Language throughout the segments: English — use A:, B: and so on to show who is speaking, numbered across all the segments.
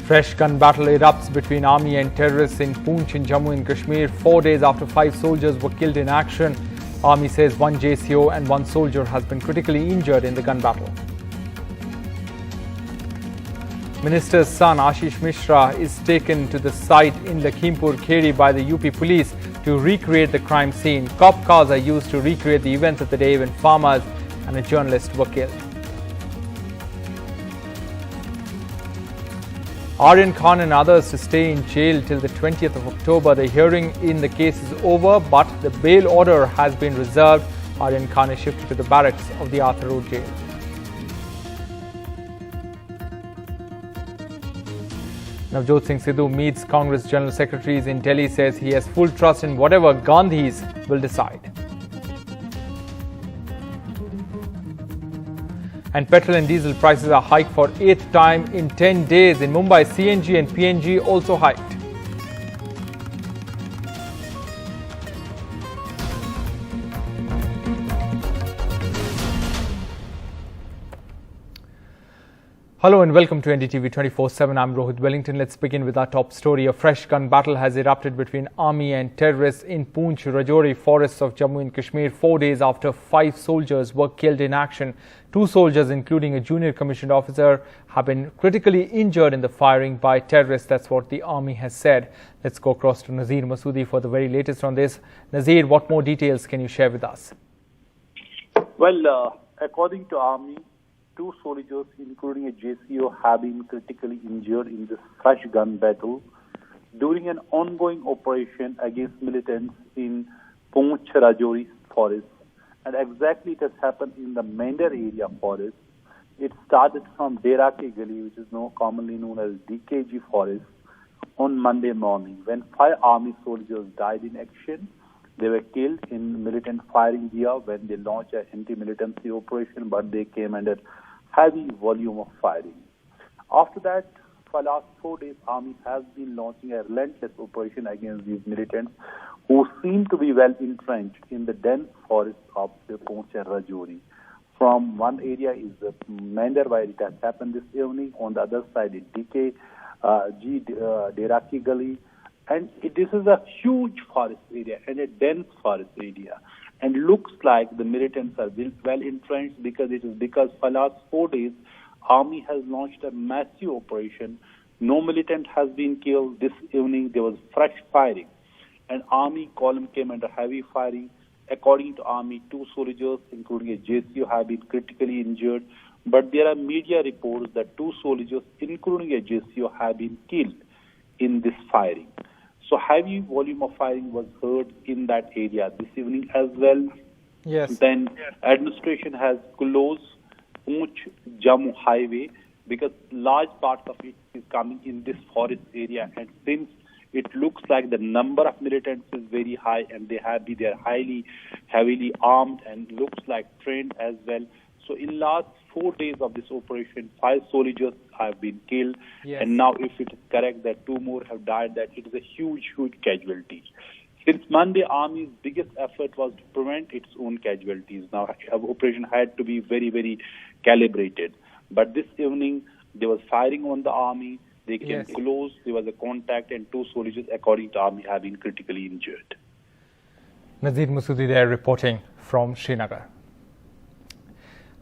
A: Fresh gun battle erupts between army and terrorists in Poonch in Jammu and Kashmir 4 days after 5 soldiers were killed in action. Army says 1 JCO and 1 soldier has been critically injured in the gun battle. Minister's son Ashish Mishra is taken to the site in Lakhimpur Kheri by the UP police to recreate the crime scene. Cop cars are used to recreate the events of the day when farmers and a journalist were killed. Aryan Khan and others to stay in jail till the 20th of October. The hearing in the case is over, but the bail order has been reserved. Aryan Khan is shifted to the barracks of the Arthur Road jail. Navjot Singh Sidhu meets Congress General Secretaries in Delhi, says he has full trust in whatever Gandhis will decide. And petrol and diesel prices are hiked for 8th time in 10 days. In Mumbai, CNG and PNG also hiked. Hello and welcome to NDTV 24/7. I'm Rohit Wellington. Let's begin with our top story. A fresh gun battle has erupted between army and terrorists in Poonch, Rajouri forests of Jammu and Kashmir 4 days after 5 soldiers were killed in action. 2 soldiers, including a junior commissioned officer, have been critically injured in the firing by terrorists. That's what the army has said. Let's go across to Nazir Masoodi for the very latest on this. Nazir, what more details can you share with us?
B: Well, according to army, 2 soldiers, including a JCO, have been critically injured in this fresh gun battle during an ongoing operation against militants in Poonch Rajouri forest. And exactly it has happened in the Mender area forest. It started from Deraki Gali, which is now commonly known as DKG forest, on Monday morning when 5 army soldiers died in action. They were killed in militant firing gear when they launched an anti-militancy operation, but they came under heavy volume of firing. After that, for the last 4 days, army has been launching a relentless operation against these militants who seem to be well entrenched in the dense forests of the Poonch and Rajouri. From one area is the Mender, where it has happened this evening. On the other side is DKG, Deraki Gali. And this is a huge forest area and a dense forest area. And looks like the militants are well entrenched because for the last 4 days, army has launched a massive operation. No militant has been killed. This evening there was fresh firing, and army column came under heavy firing. According to army, 2 soldiers, including a JCO, have been critically injured. But there are media reports that 2 soldiers, including a JCO, have been killed in this firing. So heavy volume of firing was heard in that area this evening as well.
A: Yes.
B: Then administration has closed Poonch Jammu highway because large parts of it is coming in this forest area. And since it looks like the number of militants is very high and they are heavily armed and looks like trained as well. So in last 4 days of this operation, 5 soldiers have been killed.
A: Yes.
B: And now if it is correct that 2 more have died, that it is a huge casualty. Since Monday, army's biggest effort was to prevent its own casualties. Now, operation had to be very, very calibrated. But this evening, there was firing on the army. They came close. There was a contact, and 2 soldiers, according to army, have been critically injured.
A: Nazir Masoodi there reporting from Srinagar.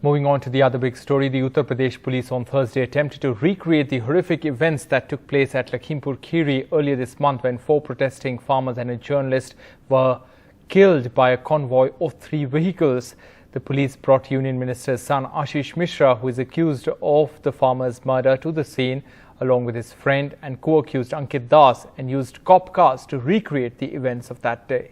A: Moving on to the other big story, the Uttar Pradesh police on Thursday attempted to recreate the horrific events that took place at Lakhimpur Kheri earlier this month when 4 protesting farmers and a journalist were killed by a convoy of 3 vehicles. The police brought Union Minister's son Ashish Mishra, who is accused of the farmers' murder, to the scene along with his friend and co-accused Ankit Das, and used cop cars to recreate the events of that day.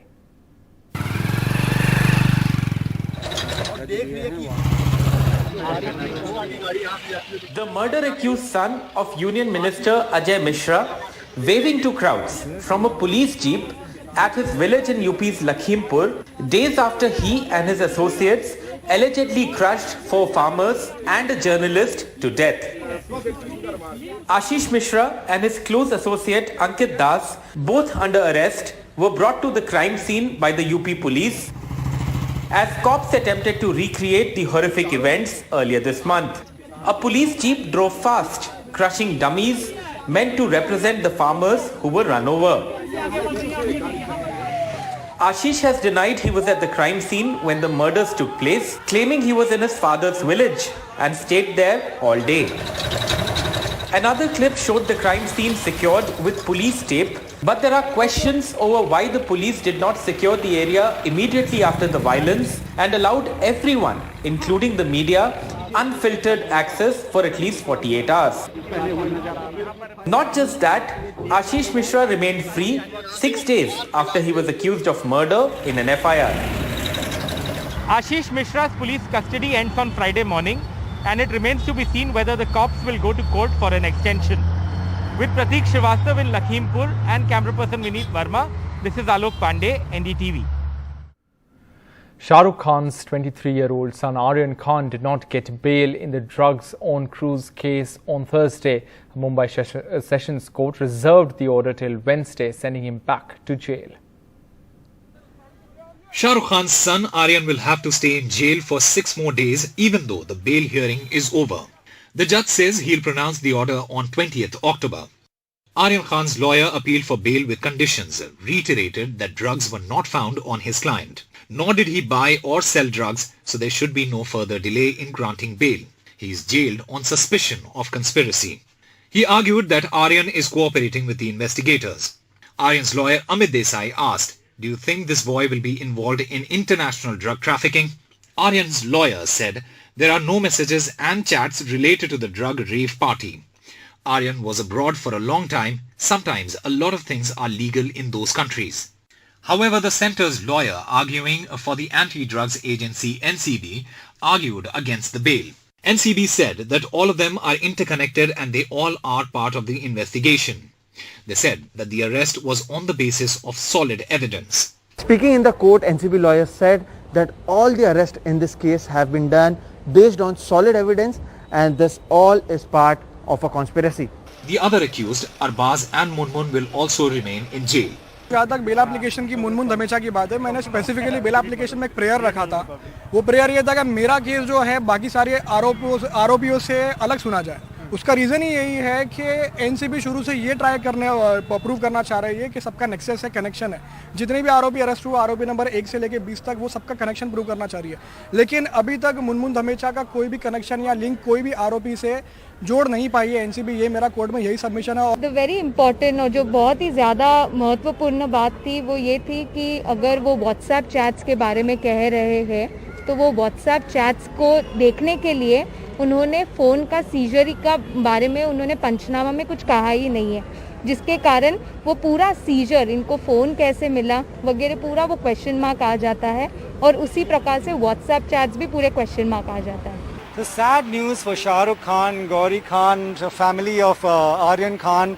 C: The murder-accused son of Union Minister Ajay Mishra waving to crowds from a police jeep at his village in UP's Lakhimpur days after he and his associates allegedly crushed 4 farmers and a journalist to death. Ashish Mishra and his close associate Ankit Das, both under arrest, were brought to the crime scene by the UP police as cops attempted to recreate the horrific events earlier this month. A police jeep drove fast, crushing dummies meant to represent the farmers who were run over. Ashish has denied he was at the crime scene when the murders took place, claiming he was in his father's village and stayed there all day. Another clip showed the crime scene secured with police tape, but there are questions over why the police did not secure the area immediately after the violence and allowed everyone, including the media, unfiltered access for at least 48 hours. Not just that, Ashish Mishra remained free 6 days after he was accused of murder in an FIR. Ashish Mishra's police custody ends on Friday morning, and it remains to be seen whether the cops will go to court for an extension. With Pratik Srivastav in Lakhimpur and camera person Vineet Verma, this is Alok Pandey, NDTV.
A: Shah Rukh Khan's 23-year-old son Aryan Khan did not get bail in the drugs on cruise case on Thursday. Mumbai Sessions Court reserved the order till Wednesday, sending him back to jail.
D: Shah Rukh Khan's son Aryan will have to stay in jail for 6 more days even though the bail hearing is over. The judge says he'll pronounce the order on 20th October. Aryan Khan's lawyer appealed for bail with conditions, reiterated that drugs were not found on his client. Nor did he buy or sell drugs, so there should be no further delay in granting bail. He is jailed on suspicion of conspiracy. He argued that Aryan is cooperating with the investigators. Aryan's lawyer Amit Desai asked, "Do you think this boy will be involved in international drug trafficking?" Aryan's lawyer said there are no messages and chats related to the drug rave party. Aryan was abroad for a long time. Sometimes a lot of things are legal in those countries. However, the centre's lawyer arguing for the anti-drugs agency NCB argued against the bail. NCB said that all of them are interconnected and they all are part of the investigation. They said that the arrest was on the basis of solid evidence.
E: Speaking in the court, NCB lawyers said that all the arrests in this case have been done based on solid evidence and this all is part of a conspiracy.
D: The other accused, Arbaz and Munmun, will also remain in jail.
F: जहाँ तक bail application की मुनमुन धमेचा की बात है, मैंने specifically bail application में एक prayer रखा था. वो प्रेयर ये था कि मेरा केस जो है बाकी सारे आरोपियों से अलग सुना जाए. उसका रीज़न ही यही है कि एनसीबी शुरू से ये ट्राई प्रूव करना चाह रही है कि सबका नेक्सस है, कनेक्शन है. जितने भी आरोपी अरेस्ट हुए, आरोपी नंबर 1 से लेकर 20 तक, वो सबका कनेक्शन प्रूव करना चाह रही है. लेकिन अभी तक मुनमुन धमेचा का कोई भी कनेक्शन या लिंक कोई भी आरोपी से जोड़ नहीं पाई है एनसीबी. ये मेरा कोर्ट में यही सबमिशन है.
G: द वेरी इंपॉर्टेंट और जो बहुत ही ज़्यादा महत्वपूर्ण बात थी वो ये थी कि अगर वो व्हाट्सएप चैट्स के बारे में कह रहे हैं तो वो व्हाट्सएप चैट्स को देखने के लिए उन्होंने फ़ोन का सीजर का बारे में उन्होंने पंचनामा में कुछ कहा ही नहीं है, जिसके कारण वो पूरा सीजर, इनको फ़ोन कैसे मिला वगैरह पूरा वो क्वेश्चन मार्क आ जाता है और उसी प्रकार से व्हाट्सएप चैट्स भी पूरे क्वेश्चन मार्क आ जाता है.
H: The sad news for Shah Rukh Khan, Gauri Khan, the family of Aryan Khan.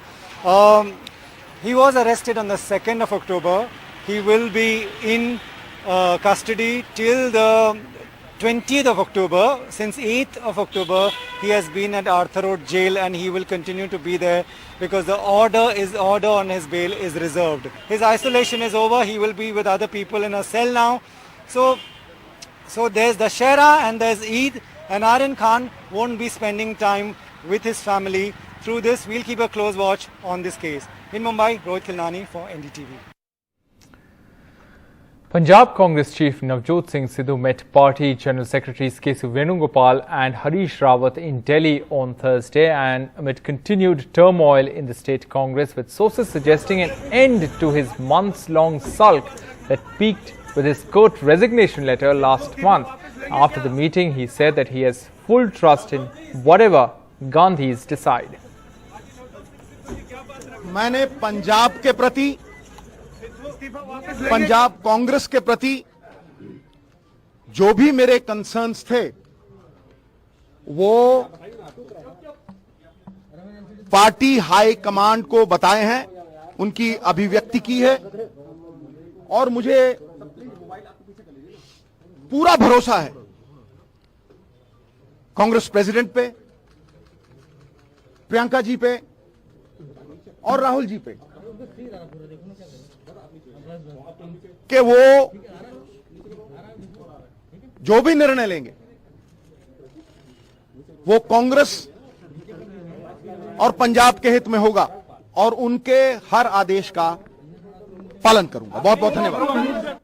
H: He was arrested on the 2nd of October. He will be in custody till the 20th of October. Since 8th of October, he has been at Arthur Road Jail and he will continue to be there because the order on his bail is reserved. His isolation is over. He will be with other people in a cell now. So there's the Shera and there's Eid. And Aryan Khan won't be spending time with his family. Through this, we'll keep a close watch on this case. In Mumbai, Rohit Khilnani for NDTV.
A: Punjab Congress Chief Navjot Singh Sidhu met Party General Secretaries K.C. Venugopal and Harish Rawat in Delhi on Thursday, and amid continued turmoil in the state Congress, with sources suggesting an end to his months-long sulk that peaked with his court resignation letter last month. After the meeting, he said that he has full trust in whatever Gandhis decide.
I: मैंने पंजाब के प्रति, पंजाब कांग्रेस के प्रति जो भी मेरे concerns थे वो पार्टी हाई कमांड को बताए हैं, उनकी अभिव्यक्ति की है और मुझे पूरा भरोसा है कांग्रेस प्रेसिडेंट पे, प्रियंका जी पे और राहुल जी पे कि वो जो भी निर्णय लेंगे वो कांग्रेस और पंजाब के हित में होगा और उनके हर आदेश का पालन करूंगा। बहुत बहुत धन्यवाद।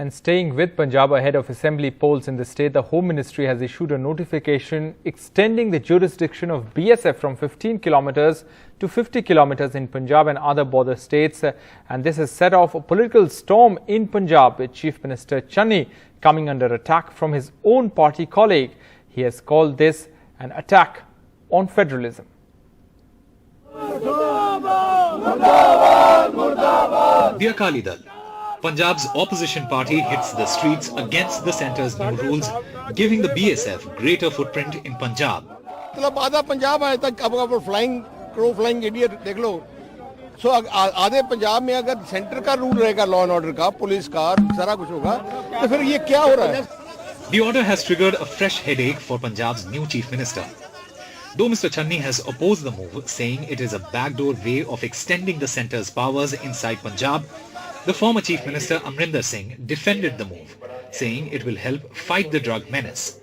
A: And staying with Punjab ahead of assembly polls in the state, the Home Ministry has issued a notification extending the jurisdiction of BSF from 15 kilometers to 50 kilometers in Punjab and other border states. And this has set off a political storm in Punjab, with Chief Minister Channi coming under attack from his own party colleague. He has called this an attack on federalism.
D: The Akali Dal, Punjab's opposition party, hits the streets against the centre's new rules, giving the BSF greater footprint in Punjab.
I: मतलब आधा पंजाब है तक अब flying crow flying Indian देख लो। सो आधे पंजाब में अगर centre का रूल रहेगा, लॉ एंड ऑर्डर का, पुलिस का, सारा कुछ होगा, तो फिर ये क्या हो रहा है?
D: The order has triggered a fresh headache for Punjab's new chief minister. Though Mr. Channi has opposed the move, saying it is a backdoor way of extending the centre's powers inside Punjab, the former Chief Minister Amrinder Singh defended the move, saying it will help fight the drug menace.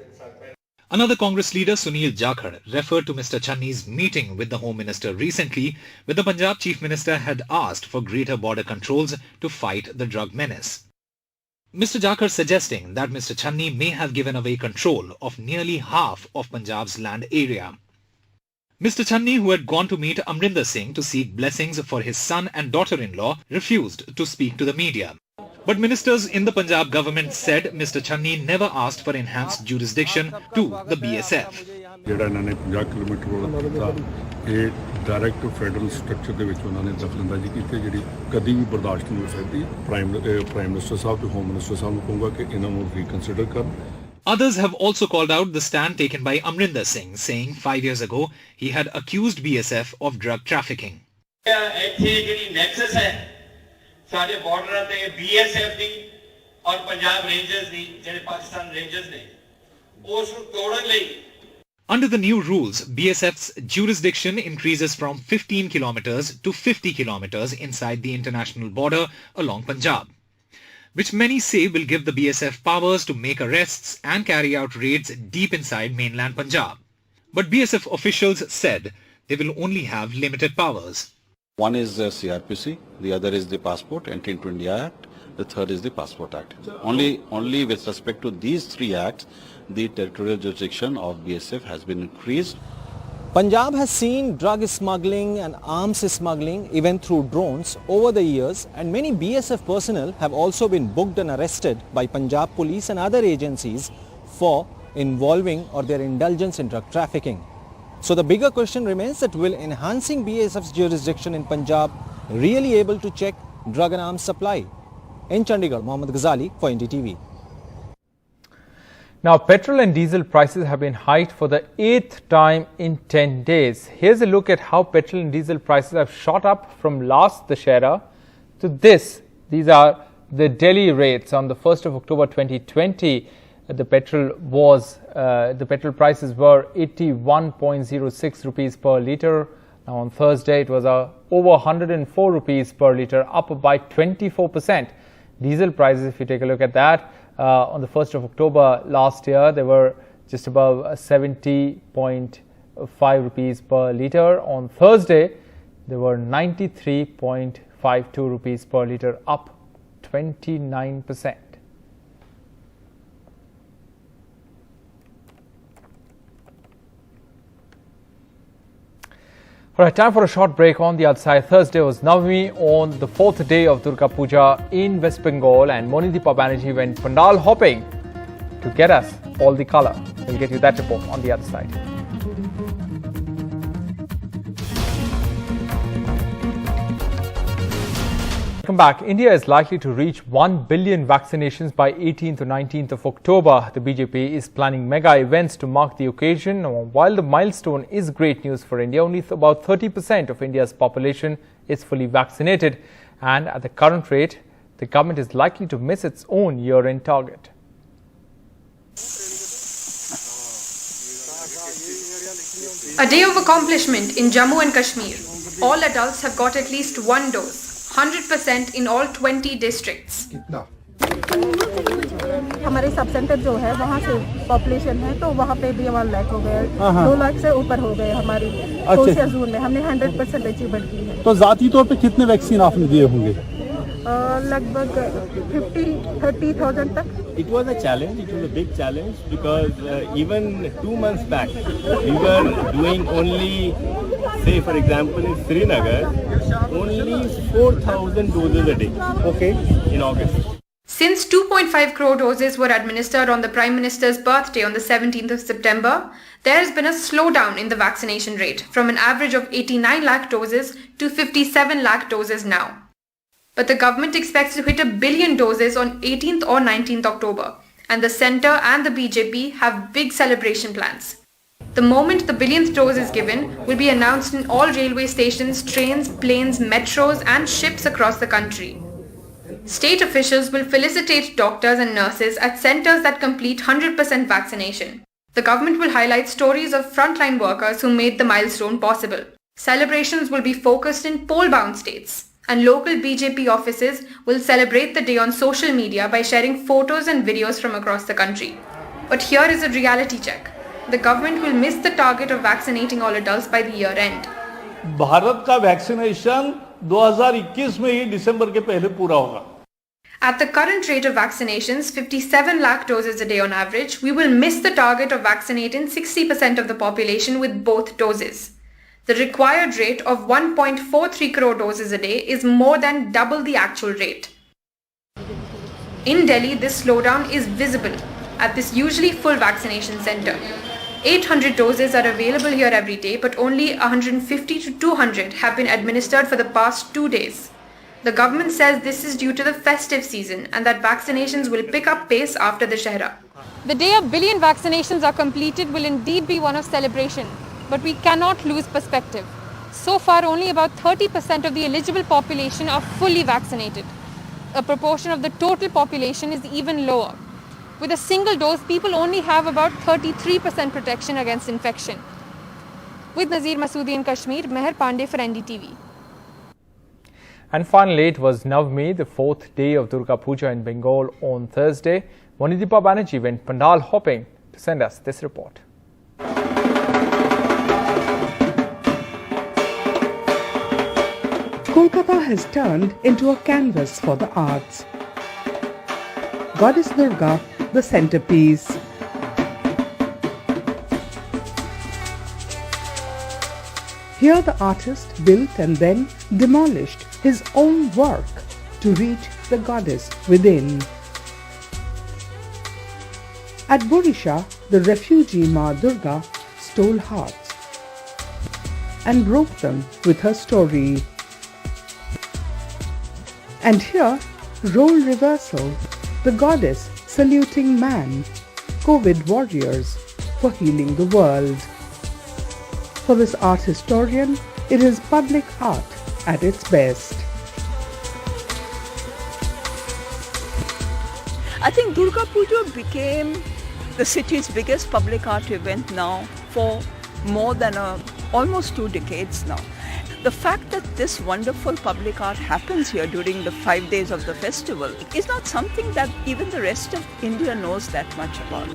D: Another Congress leader, Sunil Jakhar, referred to Mr. Channi's meeting with the Home Minister recently, where the Punjab Chief Minister had asked for greater border controls to fight the drug menace. Mr. Jakhar suggesting that Mr. Channi may have given away control of nearly half of Punjab's land area. Mr. Channi, who had gone to meet Amrinder Singh to seek blessings for his son and daughter-in-law, refused to speak to the media. But ministers in the Punjab government said Mr. Channi never asked for enhanced jurisdiction to the BSF.
J: ਜਿਹੜਾ ਇਹਨਾਂ ਨੇ 50 kilometre ਵਾਲਾ ਕੀਤਾ, ਇਹ direct federal structure ਦੇ ਵਿੱਚ ਉਹਨਾਂ ਨੇ ਦਖਲਅੰਦਾਜ਼ੀ ਕੀਤੀ, ਜਿਹੜੀ ਕਦੀ ਵੀ ਬਰਦਾਸ਼ਤ ਨਹੀਂ ਹੋ ਸਕਦੀ। ਪ੍ਰਾਈਮ ਮਿਨਿਸਟਰ ਸਾਹਿਬ ਤੇ ਹੋਮ ਮਿਨਿਸਟਰ ਸਾਹਿਬ ਨੂੰ ਕਹੂੰਗਾ ਕਿ ਇਹਨਾਂ ਨੂੰ ਰੀਕਨਸੀਡਰ ਕਰਨ।
D: Others have also called out the stand taken by Amrinder Singh, saying 5 years ago he had accused BSF of drug trafficking.
K: ਇੱਥੇ ਜਿਹੜੀ ਨੈਕਸਸ ਹੈ ਸਾਡੇ ਬਾਰਡਰਾਂ ਤੇ BSF ਦੀ ਔਰ ਪੰਜਾਬ ਰੇਂਜਰਸ ਦੀ, ਜਿਹੜੇ ਪਾਕਿਸਤਾਨ ਰੇਂਜਰਸ ਨੇ, ਉਸ ਨੂੰ ਤੋੜਨ ਲਈ
D: Under the new rules, BSF's jurisdiction increases from 15 kilometers to 50 kilometers inside the international border along Punjab, which many say will give the BSF powers to make arrests and carry out raids deep inside mainland Punjab. But BSF officials said they will only have limited powers.
L: One is the CRPC, the other is the Passport, Entry into India Act, the third is the Passport Act. Only with respect to these three acts, the territorial jurisdiction of BSF has been increased.
H: Punjab has seen drug smuggling and arms smuggling even through drones over the years, and many BSF personnel have also been booked and arrested by Punjab police and other agencies for involving or their indulgence in drug trafficking. So the bigger question remains that will enhancing BSF's jurisdiction in Punjab really able to check drug and arms supply? In Chandigarh, Mohammad Ghazali for NDTV.
A: Now, petrol and diesel prices have been hiked for the 8th time in 10 days. Here's a look at how petrol and diesel prices have shot up from last Dussehra to this. These are the Delhi rates on the 1st of October 2020. The petrol prices were 81.06 rupees per litre. Now on Thursday it was over 104 rupees per litre, up by 24%. Diesel prices, if you take a look at that, on the 1st of October last year, they were just above 70.5 rupees per litre. On Thursday, they were 93.52 rupees per litre, up 29%. Alright, time for a short break. On the other side, Thursday was Navami on the 4th day of Durga Puja in West Bengal, and Monideepa Banerjee went pandal hopping to get us all the colour. We'll get you that report on the other side. Welcome back. India is likely to reach 1 billion vaccinations by 18th to 19th of October. The BJP is planning mega events to mark the occasion. While the milestone is great news for India, only about 30% of India's population is fully vaccinated. And at the current rate, the government is likely to miss its own year-end target.
M: A day of accomplishment in Jammu and Kashmir. All adults have got at least one dose. 100% in all 20 districts.
N: हमारे sub centre जो है वहाँ से population है तो वहाँ पे भी 1 लाख हो गए, 2 लाख से ऊपर हो गए हमारी सोशल जोन में। हमने 100% अचीवमेंट की है।
O: तो जाती तौर पे कितने वैक्सीन आपने दिए होंगे?
N: लगभग 50,000 तक।
P: It was a challenge. It was a big challenge because even 2 months back we were doing only, say for example in Srinagar, only 4,000 doses a day.
O: Okay.
P: In August.
M: Since 2.5 crore doses were administered on the Prime Minister's birthday on the 17th of September, there has been a slowdown in the vaccination rate from an average of 89 lakh doses to 57 lakh doses now. But the government expects to hit 1 billion doses on 18th or 19th October, and the centre and the BJP have big celebration plans. The moment the 1 billionth dose is given will be announced in all railway stations, trains, planes, metros and ships across the country. State officials will felicitate doctors and nurses at centres that complete 100% vaccination. The government will highlight stories of frontline workers who made the milestone possible. Celebrations will be focused in poll-bound states, and local BJP offices will celebrate the day on social media by sharing photos and videos from across the country. But here is a reality check. The government will miss the target of vaccinating all adults by the year end.
O: Bharat का vaccination 2021 में ही दिसंबर के पहले पूरा होगा।
M: At the current rate of vaccinations, 57 lakh doses a day on average, we will miss the target of vaccinating 60% of the population with both doses. The required rate of 1.43 crore doses a day is more than double the actual rate. In Delhi, this slowdown is visible at this usually full vaccination centre. 800 doses are available here every day, but only 150 to 200 have been administered for the past 2 days. The government says this is due to the festive season and that vaccinations will pick up pace after the Shahra.
Q: The day 1 billion vaccinations are completed will indeed be one of celebration. But we cannot lose perspective. So far, only about 30% of the eligible population are fully vaccinated. A proportion of the total population is even lower. With a single dose, people only have about 33% protection against infection. With Nazir Masoodi in Kashmir, Meher Pandey for NDTV.
A: And finally, it was Navami, the 4th day of Durga Puja in Bengal on Thursday. Monideepa Banerjee went pandal hopping to send us this report.
R: Kolkata has turned into a canvas for the arts. Goddess Durga, the centerpiece. Here the artist built and then demolished his own work to reach the goddess within. At Borisha, the refugee Ma Durga stole hearts and broke them with her story. And here, role reversal, the goddess saluting man, COVID warriors for healing the world. For this art historian, it is public art at its best.
S: I think Durga Puja became the city's biggest public art event now for more than almost 2 decades now. The fact that this wonderful public art happens here during the 5 days of the festival is not something that even the rest of India knows that much about.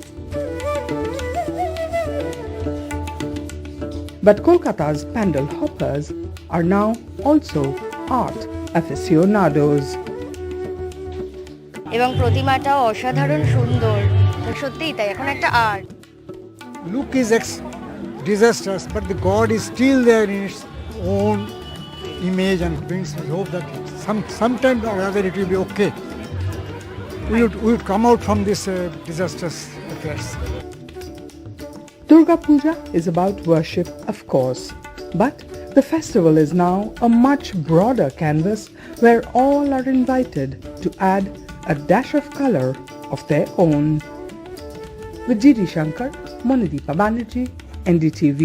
R: But Kolkata's pandal hoppers are now also art aficionados.
T: এবং প্রতিমাটা অসাধারণ সুন্দর সত্যিই তাই এখন একটা art
U: Look is disastrous, but the god is still there in its own image and brings hope that sometime or other it will be okay. We would come out from this disastrous affairs.
R: Durga Puja is about worship, of course, but the festival is now a much broader canvas where all are invited to add a dash of color of their own. With G.D. Shankar, Monideepa Banerjee, NDTV.